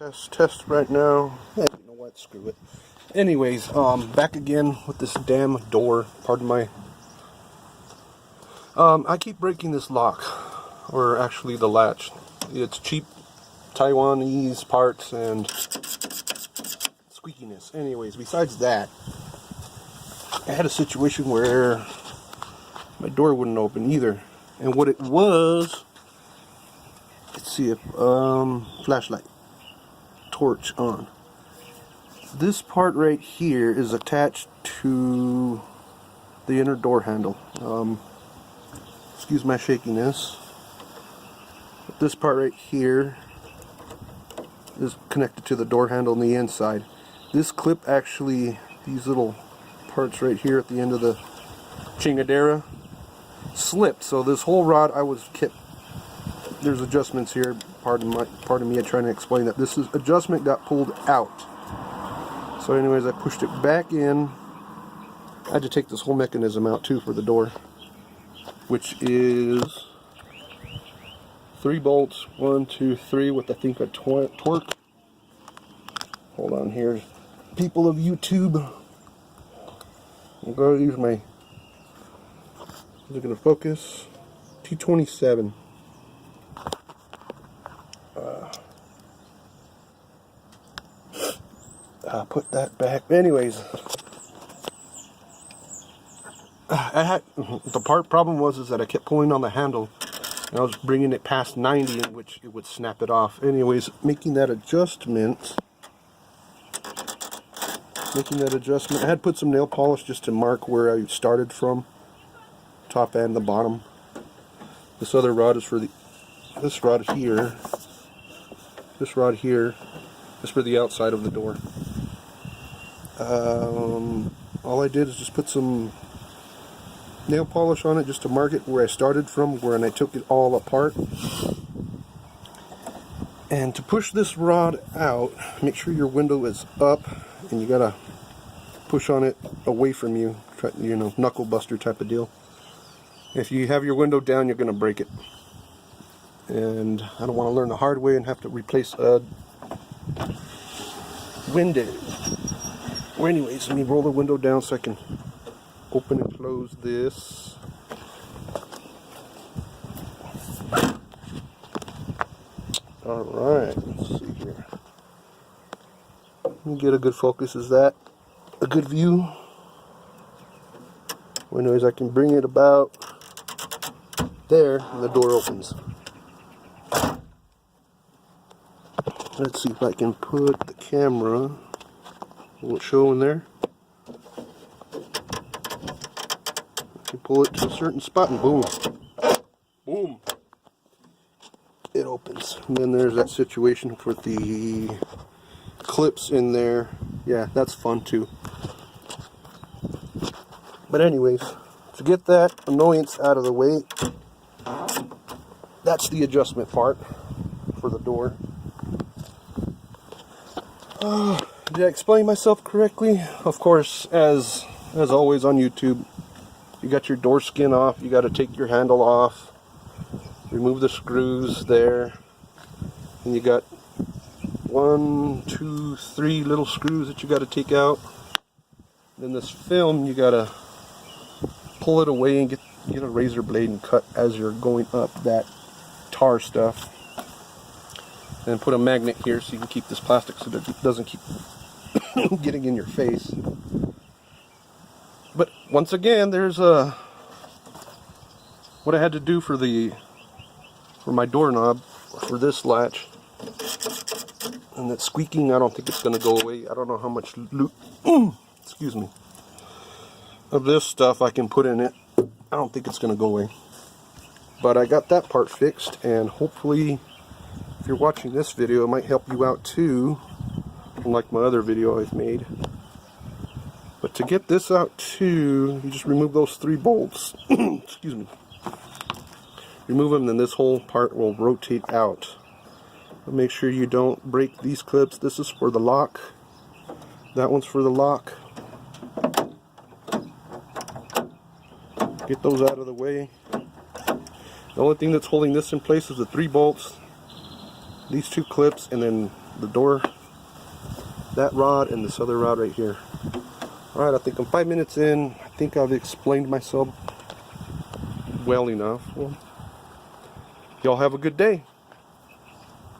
Test right now. Yeah, you know what? Screw it. Anyways, back again with this damn door. Pardon my. I keep breaking this lock, or actually the latch. It's cheap Taiwanese parts and squeakiness. Anyways, besides that, I had a situation where my door wouldn't open either, and what it was. Let's see if flashlight. Torch on. This part right here is attached to the inner door handle. Excuse my shakiness. But this part right here is connected to the door handle on the inside. This clip actually, these little parts right here at the end of the chingadera slipped. So this whole rod there's adjustments here. Pardon me trying to explain that. This adjustment got pulled out. So anyways, I pushed it back in. I had to take this whole mechanism out too for the door, which is 3 bolts, 1, 2, 3, with I think a torque. Hold on here, people of YouTube. I'm going to use my. Is it going to focus? T27. Put that back. Anyways, the problem was that I kept pulling on the handle, and I was bringing it past 90, in which it would snap it off. Anyways, making that adjustment. I had put some nail polish just to mark where I started from, top and the bottom. This other rod is for this rod here. This rod here is for the outside of the door. All I did is just put some nail polish on it just to mark it where I started from, when I took it all apart. And to push this rod out, make sure your window is up, and you gotta push on it away from you. Try, knuckle buster type of deal. If you have your window down, you're gonna break it. And I don't want to learn the hard way and have to replace a window. Well, anyways, let me roll the window down so I can open and close this. Alright, let's see here. Let me get a good focus. Is that a good view? Well, anyways, I can bring it about there and the door opens. Let's see if I can put the camera. Will it show in there? You pull it to a certain spot and boom. Boom. It opens. And then there's that situation with the clips in there. Yeah, that's fun too. But anyways, to get that annoyance out of the way, that's the adjustment part for the door. Did I explain myself correctly? Of course, as always on YouTube, you got your door skin off, you got to take your handle off, remove the screws there, and you got 1, 2, 3 little screws that you got to take out. Then this film, you got to pull it away and get a razor blade and cut as you're going up that tar stuff. And put a magnet here so you can keep this plastic so that it doesn't keep getting in your face. But once again, there's what I had to do for my doorknob for this latch, and that squeaking, I don't think it's going to go away. I don't know how much excuse me, of this stuff I can put in it. I don't think it's going to go away, but I got that part fixed, and hopefully if you're watching this video, it might help you out too, unlike my other video I've made. But to get this out too, you just remove those 3 bolts. Excuse me. Remove them, then this whole part will rotate out. But make sure you don't break these clips. This is for the lock. That one's for the lock. Get those out of the way. The only thing that's holding this in place is the 3 bolts, these 2 clips, and then the door, that rod, and this other rod right here. Alright, I think I'm 5 minutes in. I think I've explained myself well enough. Well, y'all have a good day.